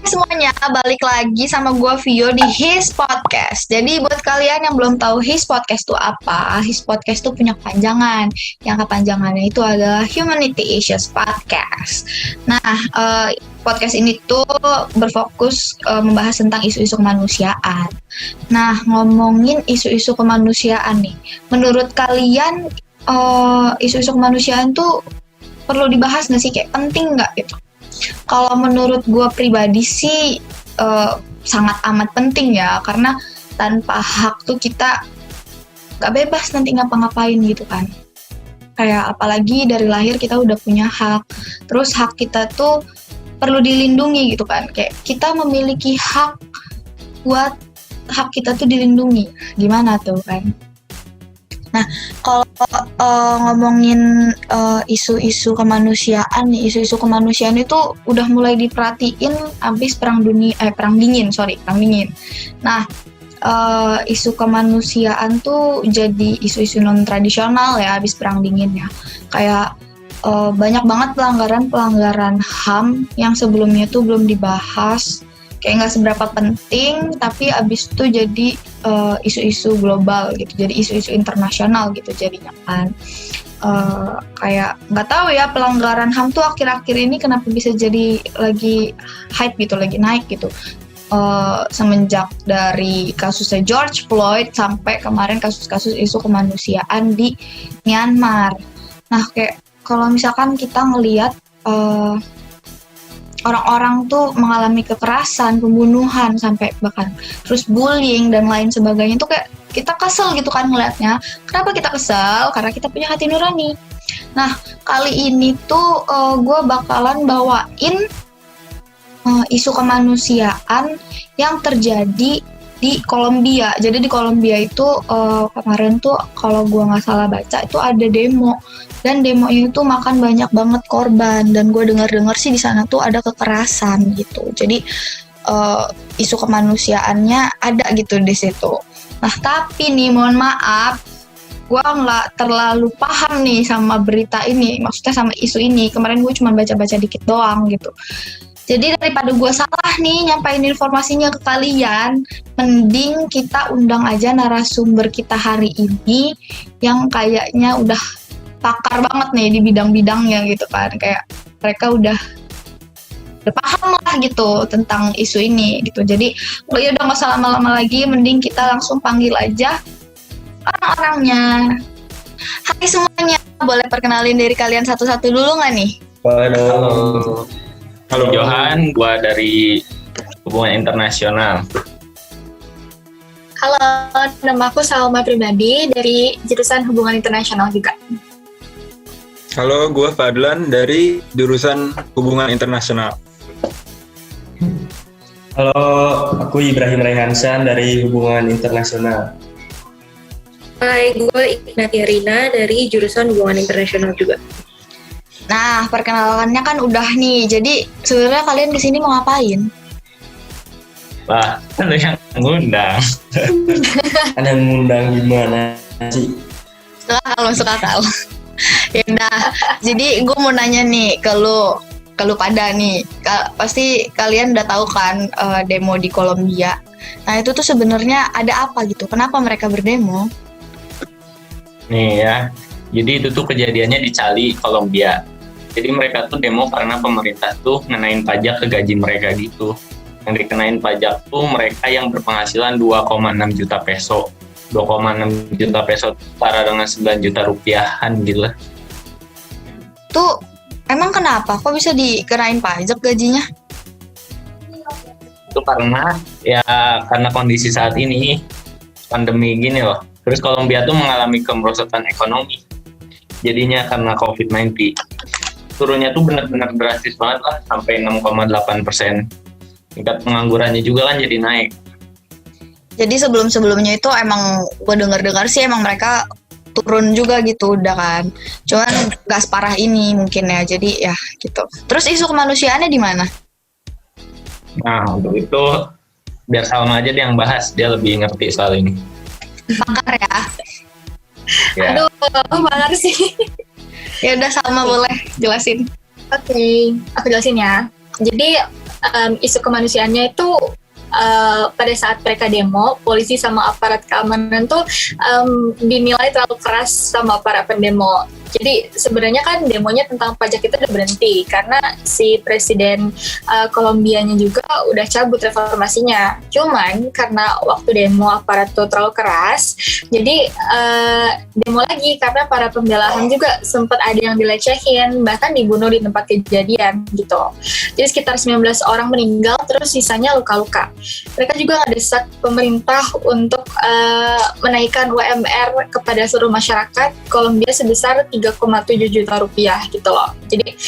Semuanya, balik lagi sama gue Vio di His Podcast. Jadi buat kalian yang belum tahu His Podcast itu apa, His Podcast itu punya kepanjangan. Yang kepanjangannya itu adalah Humanity Issues Podcast. Nah, podcast ini tuh berfokus membahas tentang isu-isu kemanusiaan. Nah, ngomongin isu-isu kemanusiaan nih, menurut kalian isu-isu kemanusiaan tuh perlu dibahas nggak sih? Kayak penting nggak gitu? Kalau menurut gue pribadi sih sangat amat penting ya, karena tanpa hak tuh kita gak bebas nanti ngapa-ngapain gitu kan. Kayak apalagi dari lahir kita udah punya hak, terus hak kita tuh perlu dilindungi gitu kan. Kayak kita memiliki hak buat hak kita tuh dilindungi. Gimana tuh kan? Nah, kalau ngomongin isu-isu kemanusiaan nih, isu-isu kemanusiaan itu udah mulai diperhatiin abis perang dingin. Nah, isu kemanusiaan tuh jadi isu-isu non tradisional ya abis perang dingin ya. Kayak banyak banget pelanggaran HAM yang sebelumnya tuh belum dibahas. Kayak nggak seberapa penting, tapi abis itu jadi isu-isu global gitu, jadi isu-isu internasional gitu jadinya kan. Kayak nggak tahu ya, pelanggaran HAM tuh akhir-akhir ini kenapa bisa jadi lagi hype gitu, lagi naik gitu. Semenjak dari kasusnya George Floyd sampai kemarin kasus-kasus isu kemanusiaan di Myanmar. Nah, kayak kalau misalkan kita ngelihat orang-orang tuh mengalami kekerasan, pembunuhan, sampai bahkan terus bullying dan lain sebagainya, tuh kayak kita kesel gitu kan ngeliatnya. Kenapa kita kesel? Karena kita punya hati nurani. Nah, kali ini tuh gue bakalan bawain isu kemanusiaan yang terjadi di Kolombia. Jadi di Kolombia itu kemarin tuh kalau gue nggak salah baca itu ada demo, dan demonya itu makan banyak banget korban, dan gue dengar sih di sana tuh ada kekerasan gitu. Jadi isu kemanusiaannya ada gitu di situ. Nah, tapi nih mohon maaf, gue nggak terlalu paham nih sama berita ini, maksudnya sama isu ini. Kemarin gue cuma baca-baca dikit doang gitu. Jadi daripada gue salah nih nyampain informasinya ke kalian, mending kita undang aja narasumber kita hari ini yang kayaknya udah pakar banget nih di bidang-bidangnya gitu kan. Kayak mereka udah paham lah gitu tentang isu ini gitu. Jadi ya udah nggak usah lama-lama lagi, mending kita langsung panggil aja orang-orangnya. Hai semuanya, boleh perkenalin dari kalian satu-satu dulu nggak nih? Halo. Halo Johan, gua dari Hubungan Internasional. Halo, nama aku Salma Pribadi dari jurusan Hubungan Internasional juga. Halo, gue Fadlan dari jurusan Hubungan Internasional. Halo, aku Ibrahim Rehansan dari Hubungan Internasional. Hai, gue Ignatia Rina dari jurusan Hubungan Internasional juga. Nah, perkenalannya kan udah nih. Jadi sebenarnya kalian kesini mau ngapain? Lah, kan yang ngundang. Kan yang ngundang gimana sih? Masuk akal. Ya udah. Jadi gue mau nanya nih ke lu pada nih. Pasti kalian udah tahu kan demo di Kolombia. Nah, itu tuh sebenarnya ada apa gitu? Kenapa mereka berdemo? Nih ya, jadi itu tuh kejadiannya di Cali, Kolombia. Jadi mereka tuh demo karena pemerintah tuh ngenain pajak ke gaji mereka gitu. Yang dikenain pajak tuh mereka yang berpenghasilan 2,6 juta peso. 2,6 juta peso setara dengan 9 juta rupiahan gitu lah. Tuh emang kenapa? Kok bisa dikenain pajak gajinya? Itu karena kondisi saat ini pandemi gini loh. Terus Kolombia tuh mengalami kemerosotan ekonomi. Jadinya karena COVID-19. Turunnya tuh benar-benar drastis banget lah, sampai 6,8%. Tingkat penganggurannya juga kan jadi naik. Jadi sebelum-sebelumnya itu emang gue dengar sih emang mereka turun juga gitu udah kan. Cuman gak separah ini mungkin ya, jadi ya gitu. Terus isu kemanusiaannya di mana? Nah, untuk itu biar Salma aja deh yang bahas, dia lebih ngerti soal ini. Pakar ya? Ya. Aduh, bakar sih. Ya udah Salma boleh jelasin. Oke, aku jelasin ya. Jadi isu kemanusiaannya itu pada saat mereka demo, polisi sama aparat keamanan tuh dinilai terlalu keras sama para pendemo. Jadi sebenarnya kan demonya tentang pajak itu udah berhenti karena si presiden Kolombianya juga udah cabut reformasinya. Cuman karena waktu demo aparat tuh terlalu keras, jadi demo lagi karena para pembela HAM juga sempat ada yang dilecehin, bahkan dibunuh di tempat kejadian gitu. Jadi sekitar 19 orang meninggal, terus sisanya luka-luka. Mereka juga ngedesak pemerintah untuk menaikkan UMR kepada seluruh masyarakat Kolombia sebesar 3,7 juta rupiah gitu loh. Jadi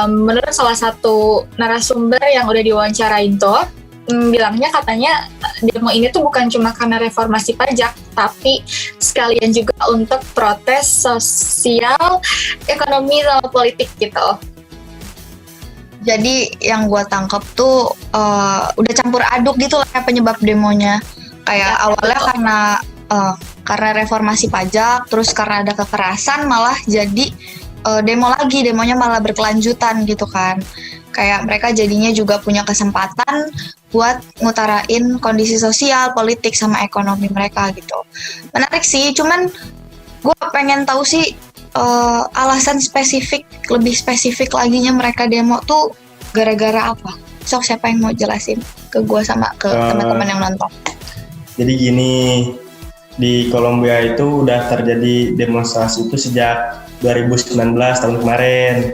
menurut salah satu narasumber yang udah diwawancarain tuh, bilangnya katanya demo ini tuh bukan cuma karena reformasi pajak, tapi sekalian juga untuk protes sosial, ekonomi, sama politik gitu. Jadi yang gue tangkap tuh udah campur aduk gitu lah penyebab demonya. Kayak awalnya karena reformasi pajak, terus karena ada kekerasan malah jadi demo lagi, demonya malah berkelanjutan gitu kan. Kayak mereka jadinya juga punya kesempatan buat ngutarain kondisi sosial, politik, sama ekonomi mereka gitu. Menarik sih, cuman gue pengen tahu sih alasan lebih spesifik laginya mereka demo tuh gara-gara apa? Sok siapa yang mau jelasin ke gue sama ke teman-teman yang nonton? Jadi gini, di Kolombia itu udah terjadi demonstrasi itu sejak 2019 tahun kemarin.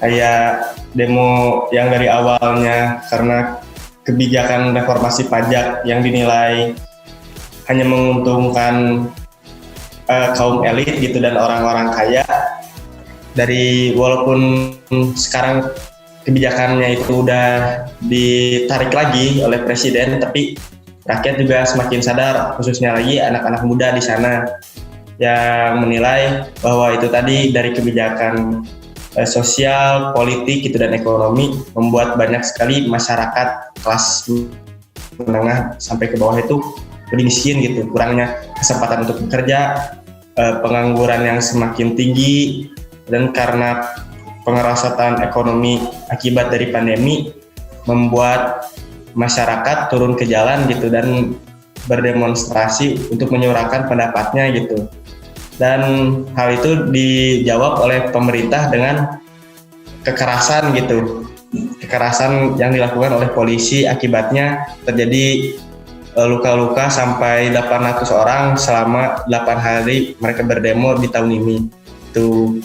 Kayak demo yang dari awalnya karena kebijakan reformasi pajak yang dinilai hanya menguntungkan kaum elit gitu dan orang-orang kaya. Walaupun sekarang kebijakannya itu udah ditarik lagi oleh presiden, tapi rakyat juga semakin sadar, khususnya lagi anak-anak muda di sana yang menilai bahwa itu tadi dari kebijakan sosial, politik gitu dan ekonomi membuat banyak sekali masyarakat kelas menengah sampai ke bawah itu lebih miskin gitu, kurangnya kesempatan untuk bekerja, pengangguran yang semakin tinggi, dan karena pengerosotan ekonomi akibat dari pandemi membuat masyarakat turun ke jalan gitu dan berdemonstrasi untuk menyuarakan pendapatnya gitu. Dan hal itu dijawab oleh pemerintah dengan kekerasan gitu. Kekerasan yang dilakukan oleh polisi, akibatnya terjadi luka-luka sampai 800 orang selama 8 hari mereka berdemo di tahun ini. Tuh.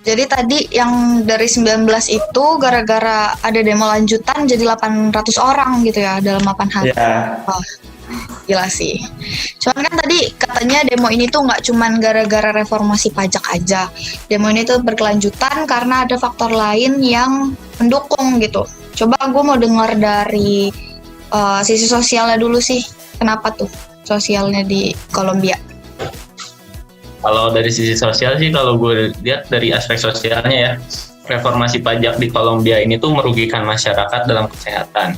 Jadi tadi yang dari 19 itu gara-gara ada demo lanjutan jadi 800 orang gitu ya dalam 8 hari. Ya. Oh, gila sih. Cuman kan tadi katanya demo ini tuh nggak cuman gara-gara reformasi pajak aja. Demo ini tuh berkelanjutan karena ada faktor lain yang mendukung gitu. Coba gue mau dengar dari sisi sosialnya dulu sih. Kenapa tuh sosialnya di Kolombia? Kalau dari sisi sosial sih, kalau gue lihat dari aspek sosialnya ya, reformasi pajak di Kolombia ini tuh merugikan masyarakat dalam kesehatan.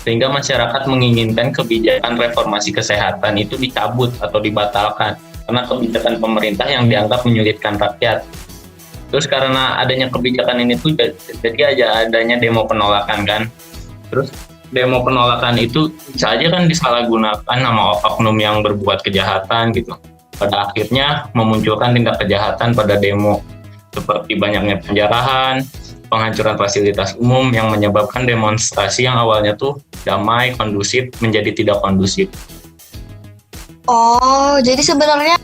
Sehingga masyarakat menginginkan kebijakan reformasi kesehatan itu dicabut atau dibatalkan. Karena kebijakan pemerintah yang dianggap menyulitkan rakyat. Terus karena adanya kebijakan ini tuh jadi adanya demo penolakan kan. Terus demo penolakan itu bisa aja kan disalahgunakan nama oknum yang berbuat kejahatan gitu. Pada akhirnya memunculkan tindak kejahatan pada demo, seperti banyaknya penjarahan, penghancuran fasilitas umum yang menyebabkan demonstrasi yang awalnya tuh damai, kondusif, menjadi tidak kondusif. Oh, jadi sebenarnya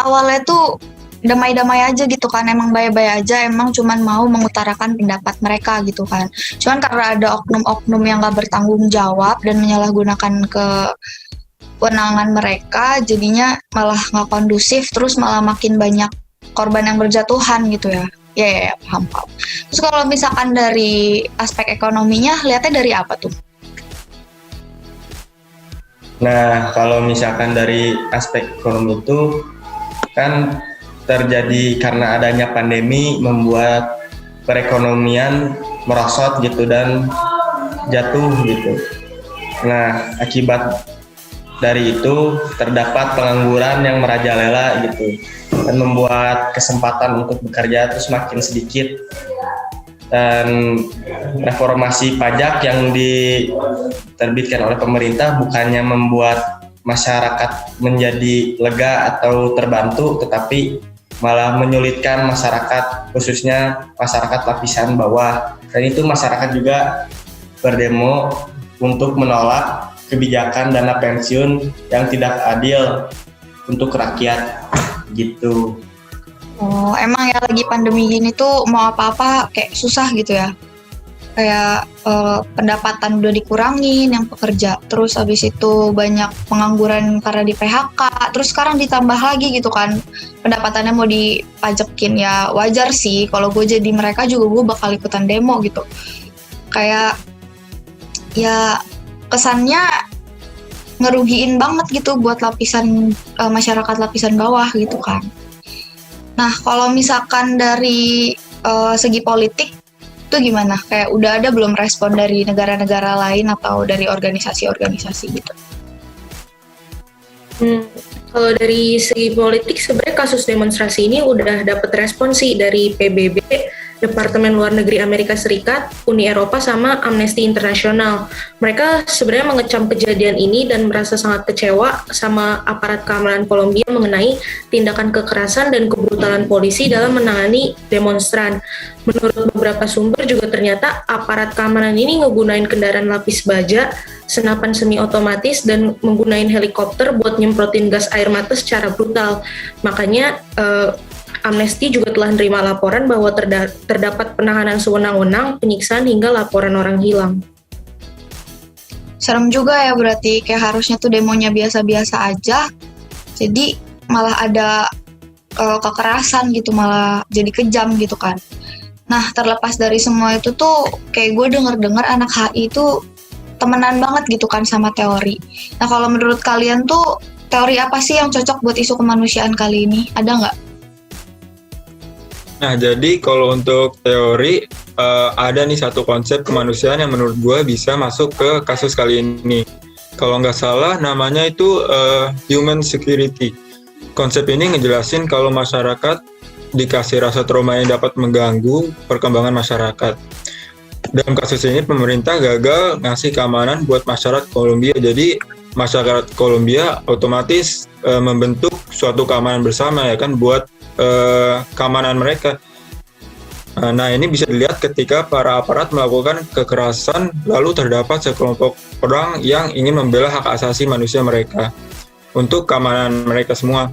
awalnya tuh damai-damai aja gitu kan, emang baik-baik aja, emang cuman mau mengutarakan pendapat mereka gitu kan. Cuman karena ada oknum-oknum yang gak bertanggung jawab dan menyalahgunakan kewenangan mereka, jadinya malah gak kondusif, terus malah makin banyak korban yang berjatuhan gitu ya. Ya, paham. Terus kalau misalkan dari aspek ekonominya, lihatnya dari apa tuh? Nah, kalau misalkan dari aspek ekonomi itu kan terjadi karena adanya pandemi membuat perekonomian merosot gitu dan jatuh gitu. Nah, akibat dari itu terdapat pengangguran yang merajalela gitu dan membuat kesempatan untuk bekerja itu semakin sedikit. Dan reformasi pajak yang diterbitkan oleh pemerintah bukannya membuat masyarakat menjadi lega atau terbantu, tetapi malah menyulitkan masyarakat, khususnya masyarakat lapisan bawah. Dan itu masyarakat juga berdemo untuk menolak kebijakan dana pensiun yang tidak adil untuk rakyat gitu. Oh, emang ya lagi pandemi gini tuh mau apa-apa kayak susah gitu ya. Kayak pendapatan udah dikurangin yang pekerja, terus habis itu banyak pengangguran karena di PHK, terus sekarang ditambah lagi gitu kan pendapatannya mau dipajekin. Ya wajar sih kalau gue jadi mereka juga gue bakal ikutan demo gitu. Kayak ya kesannya ngerugiin banget gitu buat lapisan masyarakat lapisan bawah gitu kan. Nah, kalau misalkan dari segi politik itu gimana? Kayak udah ada belum respon dari negara-negara lain atau dari organisasi-organisasi gitu? Kalau dari segi politik sebenarnya kasus demonstrasi ini udah dapat respon sih dari PBB, Departemen Luar Negeri Amerika Serikat, Uni Eropa, sama Amnesty International. Mereka sebenarnya mengecam kejadian ini dan merasa sangat kecewa sama aparat keamanan Kolombia mengenai tindakan kekerasan dan kebrutalan polisi dalam menangani demonstran. Menurut beberapa sumber juga ternyata aparat keamanan ini ngegunain kendaraan lapis baja, senapan semi otomatis, dan menggunain helikopter buat nyemprotin gas air mata secara brutal. Makanya Amnesty juga telah menerima laporan bahwa terdapat penahanan sewenang-wenang, penyiksaan, hingga laporan orang hilang. Serem juga ya berarti, kayak harusnya tuh demonya biasa-biasa aja, jadi malah ada kekerasan gitu, malah jadi kejam gitu kan. Nah, terlepas dari semua itu tuh, kayak gue denger-dengar anak HI itu temenan banget gitu kan sama teori. Nah, kalau menurut kalian tuh, teori apa sih yang cocok buat isu kemanusiaan kali ini? Ada nggak? Nah, jadi kalau untuk teori, ada nih satu konsep kemanusiaan yang menurut gue bisa masuk ke kasus kali ini. Kalau nggak salah, namanya itu human security. Konsep ini ngejelasin kalau masyarakat dikasih rasa trauma yang dapat mengganggu perkembangan masyarakat. Dalam kasus ini, pemerintah gagal ngasih keamanan buat masyarakat Kolombia. Jadi, masyarakat Kolombia otomatis membentuk suatu keamanan bersama ya kan buat keamanan mereka. Nah, ini bisa dilihat ketika para aparat melakukan kekerasan lalu terdapat sekelompok orang yang ingin membela hak asasi manusia mereka untuk keamanan mereka semua.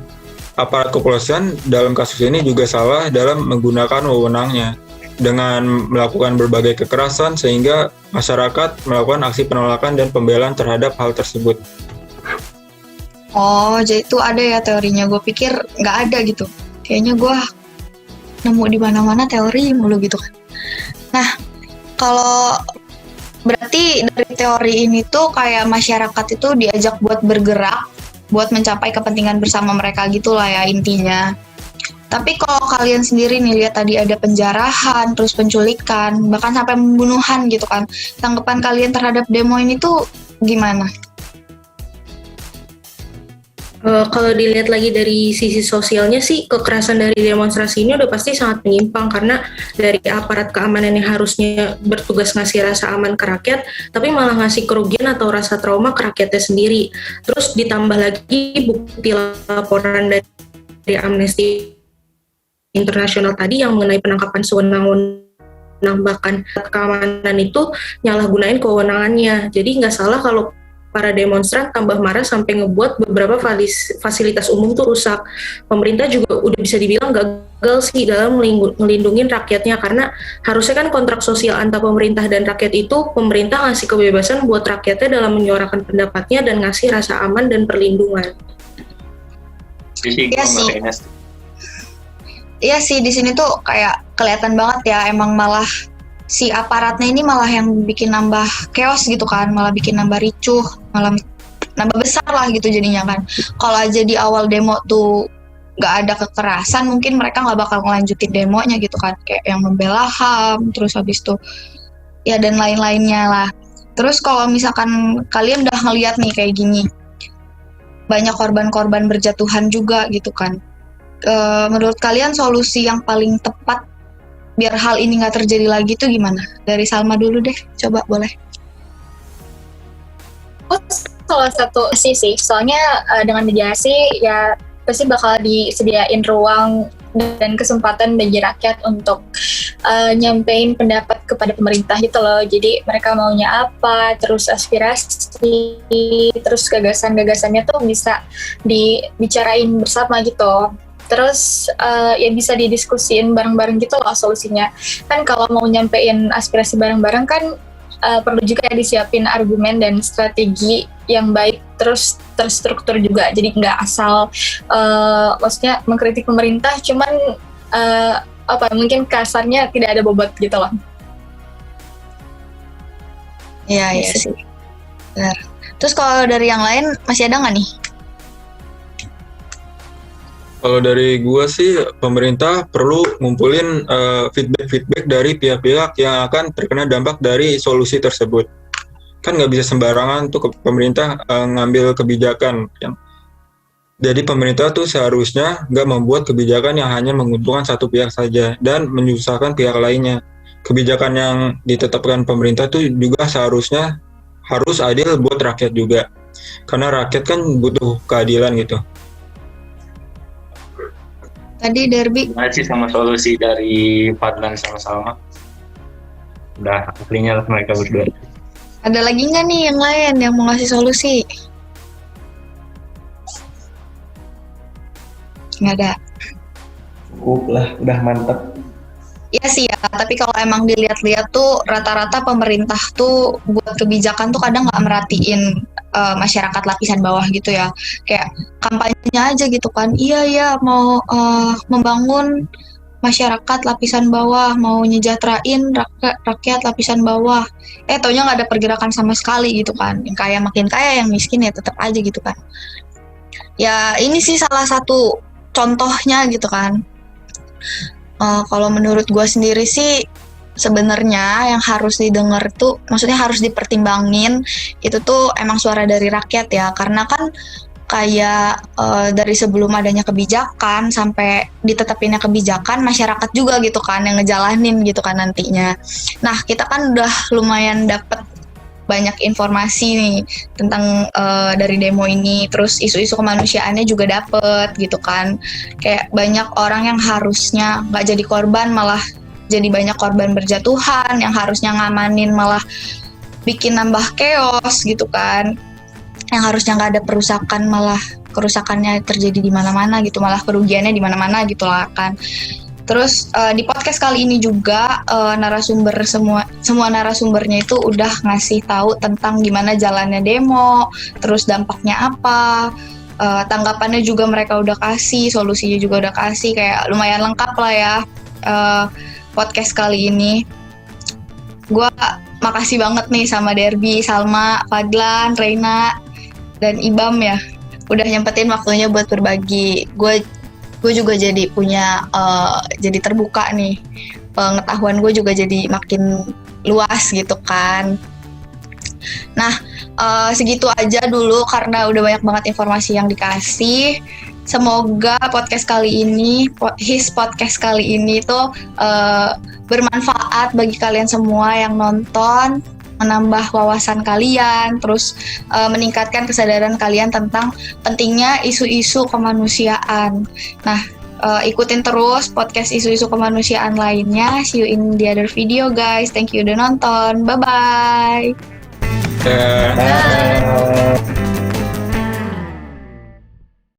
Aparat kepolisian dalam kasus ini juga salah dalam menggunakan wewenangnya dengan melakukan berbagai kekerasan sehingga masyarakat melakukan aksi penolakan dan pembelaan terhadap hal tersebut. Oh, jadi itu ada ya teorinya. Gue pikir nggak ada gitu. Kayaknya gue nemu di mana-mana teori mulu gitu kan. Nah, kalau berarti dari teori ini tuh kayak masyarakat itu diajak buat bergerak, buat mencapai kepentingan bersama mereka gitulah ya intinya. Tapi kalau kalian sendiri nih lihat tadi ada penjarahan, terus penculikan, bahkan sampai pembunuhan gitu kan. Tanggapan kalian terhadap demo ini tuh gimana? Kalau dilihat lagi dari sisi sosialnya sih, kekerasan dari demonstrasi ini udah pasti sangat menyimpang, karena dari aparat keamanan yang harusnya bertugas ngasih rasa aman ke rakyat, tapi malah ngasih kerugian atau rasa trauma ke rakyatnya sendiri. Terus ditambah lagi bukti laporan dari Amnesty International tadi yang mengenai penangkapan sewenang-wenang, bahkan keamanan itu nyalahgunain kewenangannya. Jadi nggak salah kalau para demonstran tambah marah sampai ngebuat beberapa fasilitas umum tuh rusak. Pemerintah juga udah bisa dibilang gagal sih dalam melindungi rakyatnya, karena harusnya kan kontrak sosial antara pemerintah dan rakyat itu, pemerintah ngasih kebebasan buat rakyatnya dalam menyuarakan pendapatnya dan ngasih rasa aman dan perlindungan. Iya sih. Iya sih, di sini tuh kayak kelihatan banget ya, emang malah si aparatnya ini malah yang bikin nambah chaos gitu kan, malah bikin nambah ricuh, malah nambah besar lah gitu jadinya kan. Kalau aja di awal demo tuh nggak ada kekerasan, mungkin mereka nggak bakal ngelanjutin demonya gitu kan, kayak yang membela HAM, terus habis itu ya dan lain-lainnya lah. Terus kalau misalkan kalian udah ngeliat nih kayak gini, banyak korban-korban berjatuhan juga gitu kan. Menurut kalian solusi yang paling tepat biar hal ini nggak terjadi lagi tuh gimana? Dari Salma dulu deh, coba boleh. Salah satu sih, soalnya dengan mediasi ya pasti bakal disediain ruang dan kesempatan bagi rakyat untuk nyampein pendapat kepada pemerintah gitu loh. Jadi mereka maunya apa, terus aspirasi, terus gagasan-gagasannya tuh bisa dibicarain bersama gitu. Terus ya bisa didiskusiin bareng-bareng gitu loh solusinya. Kan kalau mau nyampein aspirasi bareng-bareng kan perlu juga ya disiapin argumen dan strategi yang baik, terus terstruktur juga. Jadi nggak asal maksudnya mengkritik pemerintah cuman mungkin kasarnya tidak ada bobot gitu loh. Iya sih. Benar. Terus kalau dari yang lain masih ada nggak nih? Kalau dari gua sih, pemerintah perlu ngumpulin feedback dari pihak-pihak yang akan terkena dampak dari solusi tersebut. Kan nggak bisa sembarangan tuh pemerintah ngambil kebijakan. Jadi pemerintah tuh seharusnya nggak membuat kebijakan yang hanya menguntungkan satu pihak saja dan menyusahkan pihak lainnya. Kebijakan yang ditetapkan pemerintah tuh juga seharusnya harus adil buat rakyat juga. Karena rakyat kan butuh keadilan gitu. Tadi Derby. Terima kasih sama solusi dari Fadlan sama Salma. Udah ahlinya lah mereka berdua. Ada lagi nggak nih yang lain yang mau ngasih solusi? Nggak ada. Cukup lah, udah mantep. Iya sih ya, tapi kalau emang dilihat-lihat tuh rata-rata pemerintah tuh buat kebijakan tuh kadang nggak merhatiin masyarakat lapisan bawah gitu ya. Kayak kampanyenya aja gitu kan, iya mau membangun masyarakat lapisan bawah, mau nyejahterain rakyat lapisan bawah. Taunya nggak ada pergerakan sama sekali gitu kan. Yang kaya makin kaya, yang miskin ya tetap aja gitu kan. Ya ini sih salah satu contohnya gitu kan. Kalau menurut gue sendiri sih sebenarnya yang harus didengar tuh, maksudnya harus dipertimbangin itu tuh emang suara dari rakyat ya, karena kan kayak dari sebelum adanya kebijakan sampai ditetapinnya kebijakan, masyarakat juga gitu kan yang ngejalanin gitu kan nantinya. Nah kita kan udah lumayan dapet banyak informasi nih tentang dari demo ini, terus isu-isu kemanusiaannya juga dapet gitu kan. Kayak banyak orang yang harusnya nggak jadi korban malah jadi banyak korban berjatuhan, yang harusnya ngamanin malah bikin nambah chaos gitu kan. Yang harusnya nggak ada perusakan malah kerusakannya terjadi di mana-mana gitu, malah kerugiannya di mana-mana gitu lah kan. Terus di podcast kali ini juga narasumber semua narasumbernya itu udah ngasih tahu tentang gimana jalannya demo, terus dampaknya apa, tanggapannya juga mereka udah kasih, solusinya juga udah kasih, kayak lumayan lengkap lah ya podcast kali ini. Gua makasih banget nih sama Derby, Salma, Fadlan, Reina, dan Ibam ya, udah nyempetin waktunya buat berbagi. Gue juga jadi punya jadi terbuka nih, pengetahuan gue juga jadi makin luas gitu kan. Nah segitu aja dulu karena udah banyak banget informasi yang dikasih. Semoga podcast kali ini, His podcast kali ini tuh bermanfaat bagi kalian semua yang nonton, menambah wawasan kalian, terus meningkatkan kesadaran kalian tentang pentingnya isu-isu kemanusiaan. Nah, ikutin terus podcast isu-isu kemanusiaan lainnya. See you in the other video guys. Thank you udah nonton. Bye-bye. Bye.